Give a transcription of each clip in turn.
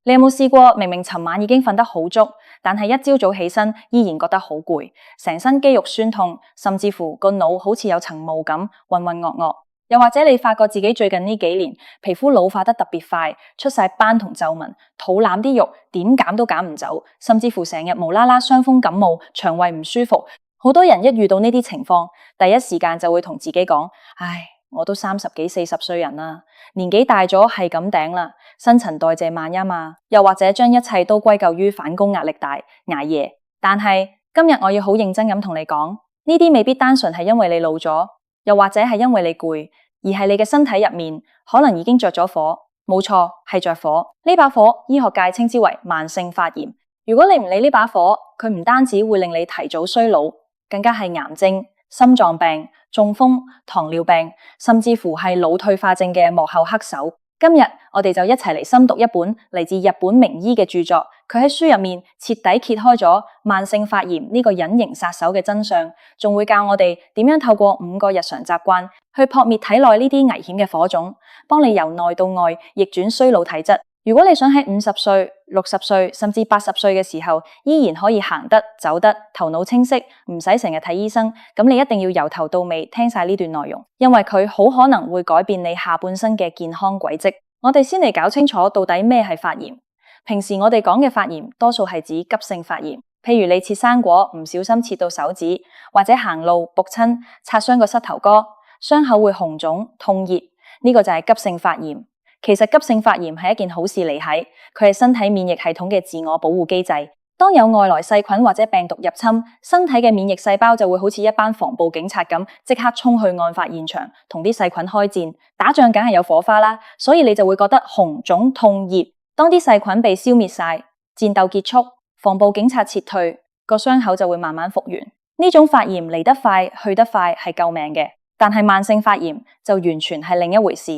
你有冇試過明明尋晚已經瞓得好足，但係一朝早起身依然覺得好攰，成身肌肉酸痛，甚至乎個腦好似有層霧咁渾渾噩噩。又或者你發覺自己最近呢幾年皮膚老化得特別快，出晒斑同皺紋，肚腩啲肉點減都減唔走，甚至乎成日無啦啦傷風感冒，腸胃唔舒服。好多人一遇到呢啲情況，第一時間就會同自己講：唉，我都30幾40歲人啦，年紀大咗係咁頂啦，新陳代謝慢啊嘛。又或者將一切都歸咎於返工壓力大、捱夜。但係今日我要好認真咁同你講，呢啲未必單純係因為你老咗，又或者係因為你攰，而係你嘅身體入面可能已經着咗火。冇錯，係着火。呢把火醫學界稱之為慢性發炎。如果你唔理呢把火，佢唔單止會令你提早衰老，更加係癌症、心臟病、中風、糖尿病，甚至乎係腦退化症嘅幕後黑手。今日我哋就一齊嚟深讀一本嚟自日本名醫嘅著作，佢喺書入面徹底揭開咗慢性發炎呢個隱形殺手嘅真相，仲會教我哋點樣透過5個日常習慣去撲滅體內呢啲危險嘅火種，幫你由內到外逆轉衰老體質。如果你想喺50歲、60歲甚至80歲嘅時候依然可以行得走得，頭腦清晰，唔使成日睇醫生，咁你一定要由頭到尾聽晒呢段內容，因為佢好可能會改變你下半生嘅健康軌跡。我哋先嚟搞清楚到底咩係發炎。平時我哋講嘅發炎多數係指急性發炎，譬如你切生果唔小心切到手指，或者行路仆親擦傷個膝頭哥，傷口會紅腫痛熱，呢個就係急性發炎。其實急性發炎係一件好事嚟，係佢係身體免疫系統嘅自我保護機制。當有外來細菌或者病毒入侵，身體嘅免疫細胞就會好似一班防暴警察咁，即刻衝去案發現場，同啲細菌開戰。打仗梗係有火花啦，所以你就會覺得紅腫痛熱。當啲細菌被消滅晒，戰鬥結束，防暴警察撤退，個傷口就會慢慢復原。呢種發炎嚟得快去得快係救命嘅，但係慢性發炎就完全係另一回事。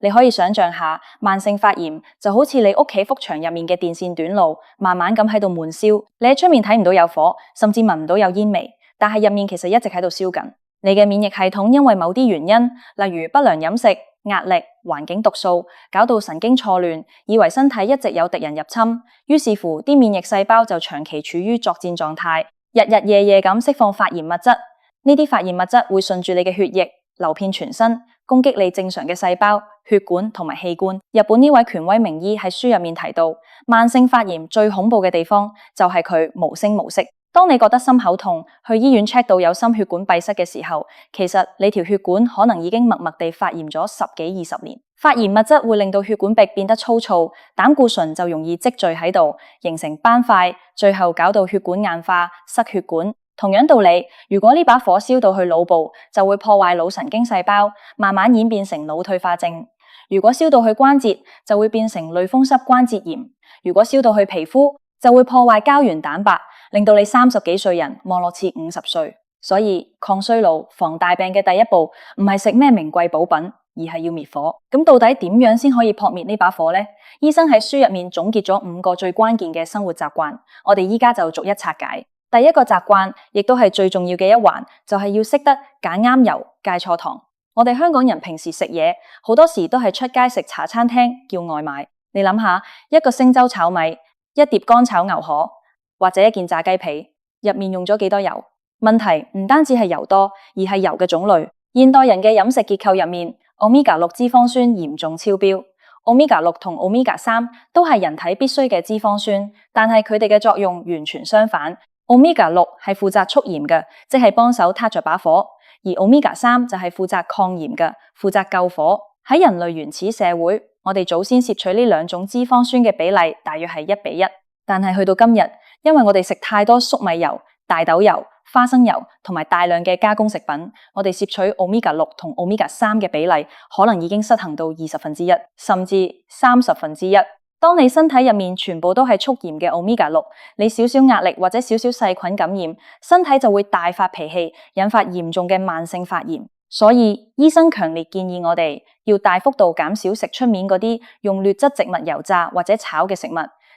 你可以想象下，慢性發炎就好似你屋企幅牆入面嘅電線短路，慢慢咁喺度悶燒。你喺出面睇唔到有火，甚至聞唔到有煙味，但係入面其實一直喺度燒緊。你嘅免疫系統因為某啲原因，例如不良飲食、壓力、環境毒素，搞到神經錯亂，以為身體一直有敵人入侵，於是乎啲免疫細胞就長期處於作戰狀態，日日夜夜咁釋放發炎物質。呢啲發炎物質會順住你嘅血液流遍全身，攻擊你正常嘅細胞、血管同埋器官。日本呢位權威名醫喺書入面提到，慢性發炎最恐怖嘅地方就係佢無聲無息。當你覺得心口痛，去醫院 check 到有心血管閉塞嘅時候，其實你條血管可能已經默默地發炎咗10幾20年。發炎物質會令到血管壁變得粗糙，膽固醇就容易積聚喺度，形成斑塊，最後搞到血管硬化、塞血管。同樣道理，如果呢把火燒到去腦部，就會破壞腦神經細胞，慢慢演變成腦退化症。如果燒到去關節，就會變成類風濕關節炎。如果燒到去皮膚，就會破壞膠原蛋白，令到你30幾歲人望落似50歲。所以抗衰老、防大病嘅第一步，唔係食咩名貴補品，而係要滅火。咁到底點樣先可以撲滅呢把火呢？醫生喺書入面總結咗5個最關鍵嘅生活習慣，我哋依家就逐一拆解。第一個習慣，亦都係最重要嘅一環，就係要識得揀啱油、戒錯糖。我哋香港人平時食嘢，好多時都係出街食茶餐廳叫外賣。你諗下，一個星洲炒米，一碟乾炒牛河，或者一件炸雞皮，入面用咗幾多油？問題唔單止係油多，而係油嘅種類。現代人嘅飲食結構入面，Omega 6脂肪酸嚴重超標。Omega 6同 Omega 3都係人體必需嘅脂肪酸，但係佢哋嘅作用完全相反。Omega 6係負責促炎嘅，即係幫手撻着把火；而 Omega 3就係負責抗炎嘅，負責救火。喺人類原始社會，我哋祖先攝取呢兩種脂肪酸嘅比例大約係1:1，但係去到今日，因為我哋食太多粟米油、大豆油、花生油同埋大量嘅加工食品，我哋攝取 Omega 6同 Omega 3嘅比例可能已經失衡到1/20，甚至1/30。當你身體入面全部都係促炎嘅 Omega 6，你少少壓力或者少少細菌感染，身體就會大發脾氣，引發嚴重嘅慢性發炎。所以醫生強烈建議我哋要大幅度減少食出面嗰啲用劣質植物油炸或者炒嘅食物，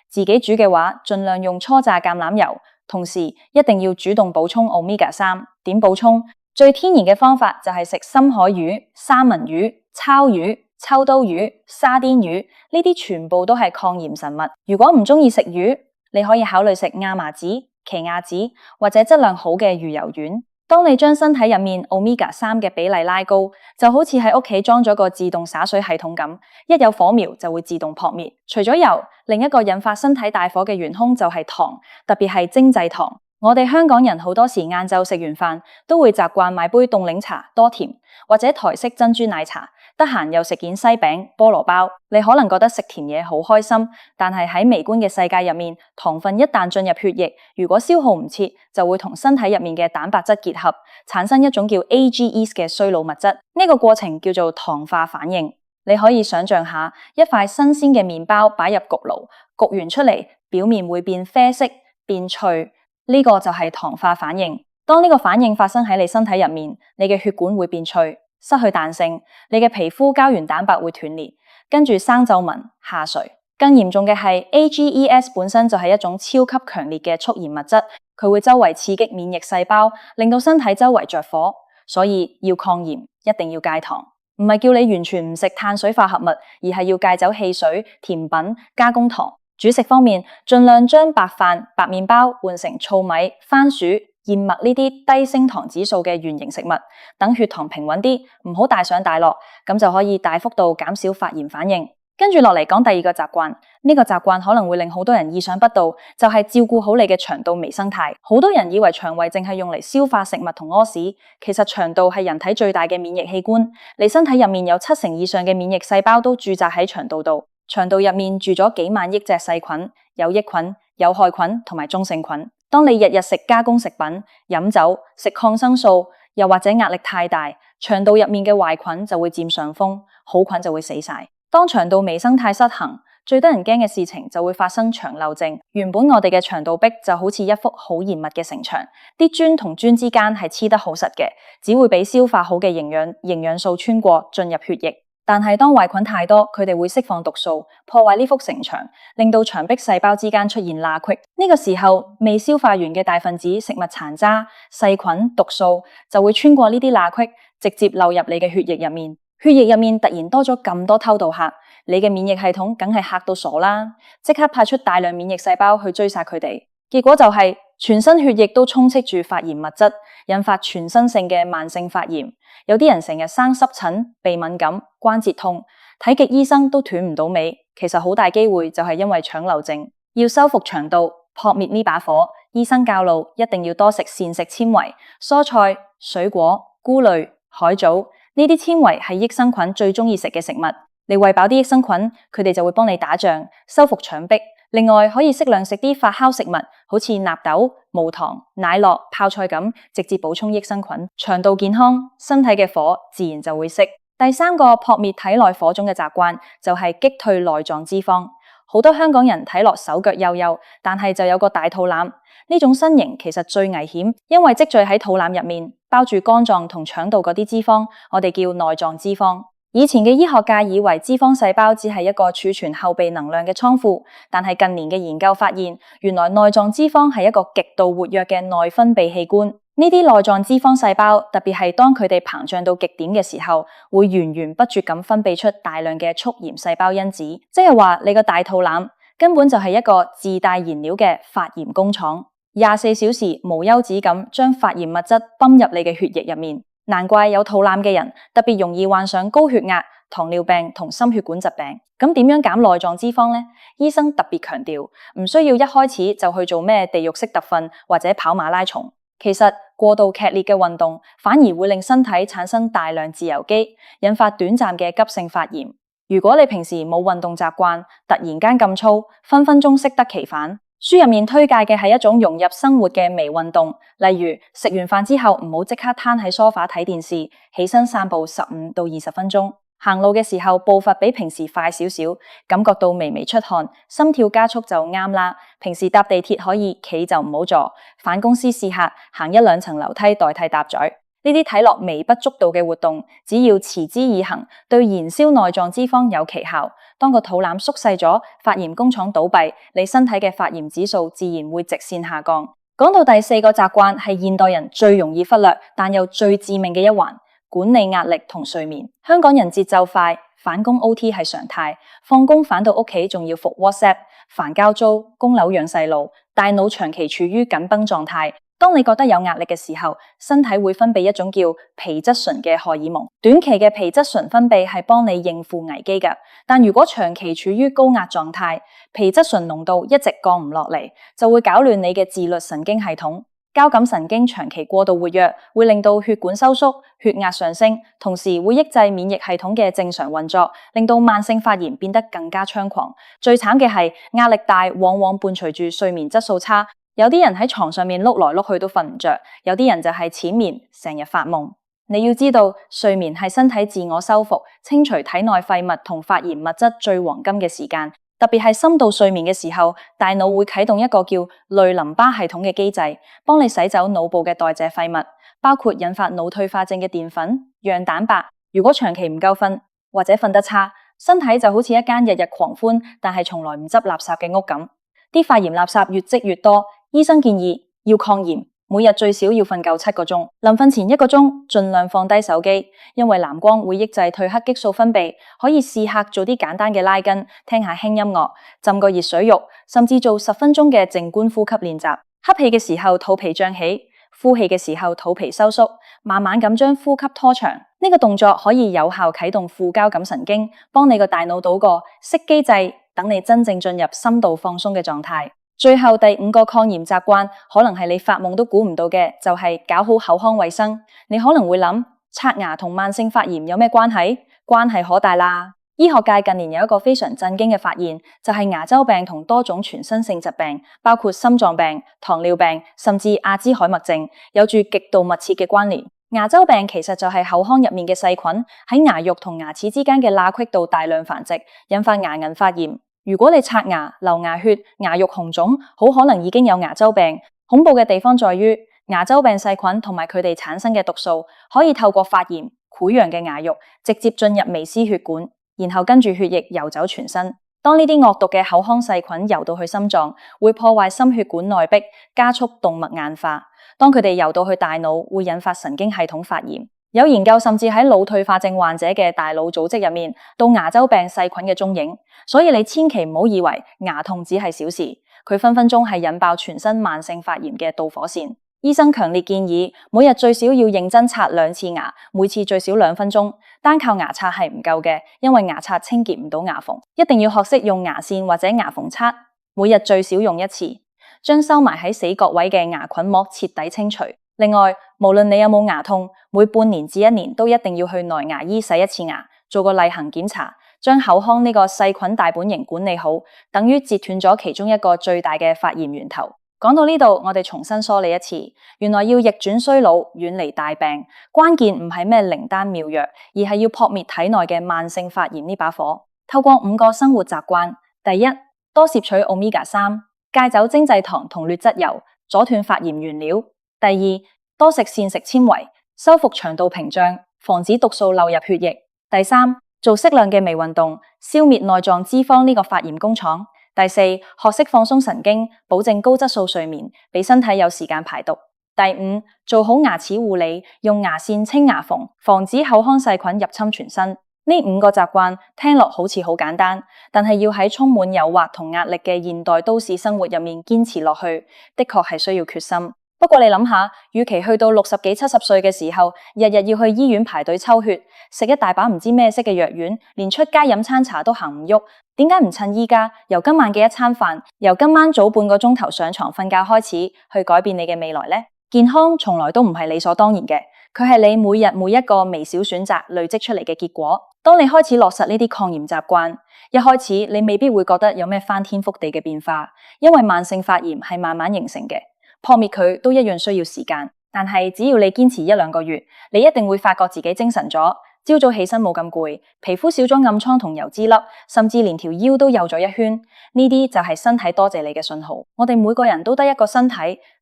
自己煮嘅話盡量用初榨橄欖油，同時一定要主動補充 Omega 3。點補充？最天然嘅方法就係食深海魚、三文魚、鮑魚、秋刀魚、沙甸魚，呢啲全部都係抗炎神物。如果唔中意食魚，你可以考慮食亞麻籽、奇亞籽或者質量好嘅魚油丸。當你將身體入面 Omega-3嘅比例拉高，就好似喺屋企裝咗個自動灑水系統咁，一有火苗就會自動撲滅。除咗油，另一個引發身體大火嘅元兇就係糖，特別係精製糖。我哋香港人好多時晏晝食完飯都會習慣買杯凍檸茶多甜，或者台式珍珠奶茶，得閒又食件西餅、菠蘿包。你可能覺得食甜嘢好開心，但係喺微觀嘅世界入面，糖分一旦進入血液，如果消耗唔切，就會同身體入面嘅蛋白質結合，產生一種叫 AGE 嘅衰老物質。呢個過程叫做糖化反應。你可以想象下，一塊新鮮嘅麵包擺入焗爐，焗完出嚟，表面會變啡色、變脆。呢個就係糖化反應。當呢個反應發生喺你身體入面，你嘅血管會變脆，失去彈性，你嘅皮膚膠原蛋白會斷裂，跟住生皺紋、下垂。更嚴重嘅係 AGEs 本身就係一種超級強烈嘅促炎物質，佢會周圍刺激免疫細胞，令到身體周圍着火。所以要抗炎，一定要戒糖。唔係叫你完全唔食碳水化合物，而係要戒走汽水、甜品、加工糖。煮食方面，盡量將白飯、白麵包換成糙米、番薯、燕麥呢啲低升糖指數嘅原型食物，等血糖平穩啲，唔好大上大落，咁就可以大幅度減少發炎反應。跟住落嚟講第二個習慣，呢個習慣可能會令好多人意想不到，就係照顧好你嘅腸道微生態。好多人以為腸胃淨係用嚟消化食物同屙屎，其實腸道係人體最大嘅免疫器官，你身體入面有70%以上嘅免疫細胞都駐紮喺腸道度。腸道入面住咗幾萬億隻細菌，有益菌、有害菌同埋中性菌。當你日日食加工食品、飲酒、食抗生素，又或者壓力太大，腸道入面嘅壞菌就會佔上風，好菌就會死晒。當腸道微生態失衡，最得人驚嘅事情就會發生腸漏症。原本我哋嘅腸道壁就好似一幅好嚴密嘅城牆，啲磚同磚之間係黐得好實嘅，只會俾消化好嘅營養素穿過進入血液。但係當壞菌太多，佢哋會釋放毒素，破壞呢幅城牆，令到牆壁細胞之間出現罅隙。呢個時候，未消化完嘅大分子食物殘渣、細菌、毒素就會穿過呢啲罅隙，直接流入你嘅血液入面。血液入面突然多咗咁多偷渡客，你嘅免疫系統梗係嚇到傻啦，即刻派出大量免疫細胞去追殺佢哋。結果就係全身血液都充斥住發炎物質，引發全身性嘅慢性發炎。有啲人成日生濕疹、鼻敏感、關節痛，睇極醫生都斷唔到尾。其實好大機會就係因為腸漏症。要修復腸道、撲滅呢把火，醫生教路一定要多食膳食纖維、蔬菜、水果、菇類、海藻。呢啲纖維係益生菌最中意食嘅食物。你餵飽啲益生菌，佢哋就會幫你打仗、修復腸壁。另外可以適量食啲發酵食物，好似納豆、無糖、奶酪、泡菜咁，直接補充益生菌。腸道健康，身體嘅火自然就會熄。第三個撲滅體內火種嘅習慣就係擊退內臟脂肪。好多香港人睇落手腳幼幼，但係就有個大肚腩。呢種身形其實最危險，因為積聚喺肚腩入面，包住肝臟同腸道嗰啲脂肪，我哋叫內臟脂肪。以前嘅醫學界以為脂肪細胞只係一個儲存後備能量嘅倉庫，但係近年嘅研究發現，原來內臟脂肪係一個極度活躍嘅內分泌器官。呢啲內臟脂肪細胞，特別係當佢哋膨脹到極點嘅時候，會源源不絕咁分泌出大量嘅促炎細胞因子，即係話你個大肚腩根本就係一個自帶燃料嘅發炎工廠，24小時無休止咁將發炎物質泵入你嘅血液入面。難怪有肚腩嘅人特別容易患上高血壓、糖尿病同心血管疾病。咁點樣減內臟脂肪呢？醫生特別強調，唔需要一開始就去做咩地獄式特訓或者跑馬拉松。其實過度劇烈嘅運動反而會令身體產生大量自由基，引發短暫嘅急性發炎。如果你平時冇運動習慣，突然間咁操，分分鐘適得其反。書入面推介嘅係一種融入生活嘅微運動，例如食完飯之後唔好即刻攤喺梳化睇電視，起身散步15到20分鐘。行路嘅時候步伐比平時快少少，感覺到微微出汗，心跳加速就啱啦。平時搭地鐵可以企就唔好坐，返公司試下行1、2層樓梯代替搭載。呢啲睇落微不足道嘅活動，只要持之以恆，對燃燒內臟脂肪有奇效。當個肚腩縮細咗，發炎工廠倒閉，你身體嘅發炎指數自然會直線下降。講到第4個習慣，係現代人最容易忽略，但又最致命嘅一環。管理壓力同睡眠。香港人節奏快，返工 OT 係常態，放工返到屋企仲要覆 WhatsApp，煩交租、供樓養細路，大腦長期處於緊繃狀態。當你覺得有壓力嘅時候，身體會分泌一種叫皮質醇嘅荷爾蒙。短期嘅皮質醇分泌係幫你應付危機㗎，但如果長期處於高壓狀態，皮質醇濃度一直降唔落嚟，就會搞亂你嘅自律神經系統。交感神經長期過度活躍，會令到血管收縮、血壓上升，同時會抑制免疫系統嘅正常運作，令到慢性發炎變得更加猖狂。最慘嘅係壓力大，往往伴隨住睡眠質素差。有啲人喺床上面碌來碌去都瞓唔着，有啲人就係淺眠，成日發夢。你要知道，睡眠係身體自我修復、清除體內廢物同發炎物質最黃金嘅時間。特別係深度睡眠嘅時候，大腦會啟動一個叫類淋巴系統嘅機制，幫你洗走腦部嘅代謝廢物，包括引發腦退化症嘅澱粉、樣蛋白。如果長期唔夠瞓或者瞓得差，身體就好似一間日日狂歡但係從來唔執垃圾嘅屋咁，啲發炎垃圾越積越多。醫生建議要抗炎，每日最少要瞓夠7個鐘，臨瞓前1個鐘盡量放低手機，因為藍光會抑制褪黑激素分泌。可以試下做啲簡單嘅拉筋，聽下輕音樂，浸個熱水浴，甚至做10分鐘嘅靜觀呼吸練習。吸氣嘅時候肚皮脹起，呼氣嘅時候肚皮收縮，慢慢咁將呼吸拖長。呢個動作可以有效啟動副交感神經，幫你個大腦賭個熄機制，等你真正進入深度放鬆嘅狀態。最後第5個抗炎習慣，可能係你發夢都估唔到嘅，就係搞好口腔衛生。你可能會諗，刷牙同慢性發炎有咩關係？關係可大啦！醫學界近年有一個非常震驚嘅發現，就係牙周病同多種全身性疾病，包括心臟病、糖尿病，甚至阿茲海默症，有住極度密切嘅關聯。牙周病其實就係口腔入面嘅細菌喺牙肉同牙齒之間嘅罅隙度大量繁殖，引發牙齦發炎。如果你刷牙、流牙血、牙肉紅腫，好可能已經有牙周病。恐怖嘅地方在於，牙周病細菌同埋佢哋產生嘅毒素，可以透過發炎、潰瘍嘅牙肉，直接進入微絲血管，然後跟住血液游走全身。當呢啲惡毒嘅口腔細菌游到去心臟，會破壞心血管內壁，加速動脈硬化。當佢哋游到去大腦，會引發神經系統發炎。有研究甚至喺腦退化症患者嘅大腦組織入面，到牙周病細菌嘅蹤影。所以你千祈唔好以為牙痛只係小事，佢分分鐘係引爆全身慢性發炎嘅導火線。醫生強烈建議每日最少要認真刷2次牙，每次最少2分鐘。單靠牙刷係唔夠嘅，因為牙刷清潔唔到牙縫，一定要學識用牙線或者牙縫刷，每日最少用1次，將收埋喺死角位嘅牙菌膜徹底清除。另外，無論你有冇牙痛，每半年至1年都一定要去內牙醫洗1次牙，做個例行檢查，將口腔呢個細菌大本營管理好，等於截斷咗其中一個最大嘅發炎源頭。講到呢度，我哋重新梳理一次，原來要逆轉衰老，遠離大病，關鍵唔係咩靈丹妙藥，而係要撲滅體內嘅慢性發炎呢把火。透過5個生活習慣，第一，多攝取 Omega-3，戒走精製糖同劣質油，阻斷發炎原料。第二，多食膳食纖維，修復腸道屏障，防止毒素流入血液。第三，做適量嘅微運動，消滅內臟脂肪呢個發炎工廠。第四，學識放鬆神經，保證高質素睡眠，俾身體有時間排毒。第五，做好牙齒護理，用牙線清牙縫，防止口腔細菌入侵全身。呢5個習慣聽落好似好簡單，但係要喺充滿誘惑同壓力嘅現代都市生活入面堅持落去，的確係需要決心。不過你諗下，與其去到60幾70歲嘅時候，日日要去醫院排隊抽血，食一大把唔知咩色嘅藥丸，連出街飲餐茶都行唔喐，點解唔趁依家由今晚嘅一餐飯，由今晚早半個鐘頭上床瞓覺開始，去改變你嘅未來呢？健康從來都唔係理所當然嘅，佢係你每日每一個微小選擇累積出嚟嘅結果。當你開始落實呢啲抗炎習慣，一開始你未必會覺得有咩翻天覆地嘅變化，因為慢性發炎係慢慢形成嘅。撲滅佢都一樣需要時間，但係只要你堅持1-2個月，你一定會發覺自己精神咗，朝早起身冇咁攰，皮膚少咗暗瘡同油脂粒，甚至連條腰都幼咗一圈。呢啲就係身體多謝你嘅信號。我哋每個人都得一個身體，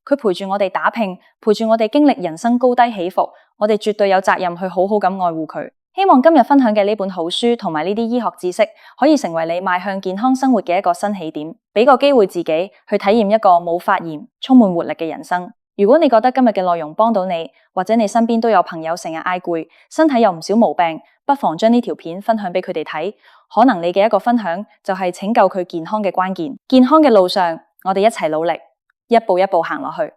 佢陪住我哋打拼，陪住我哋經歷人生高低起伏，我哋絕對有責任去好好咁愛護佢。希望今日分享嘅呢本好書同埋呢啲醫學知識，可以成為你邁向健康生活嘅一個新起點，俾個機會自己去體驗一個冇發炎、充滿活力嘅人生。如果你覺得今日嘅內容幫到你，或者你身邊都有朋友成日嗌攰，身體有唔少毛病，不妨將呢條片分享俾佢哋睇。可能你嘅一個分享就係拯救佢健康嘅關鍵。健康嘅路上，我哋一齊努力，一步一步行落去。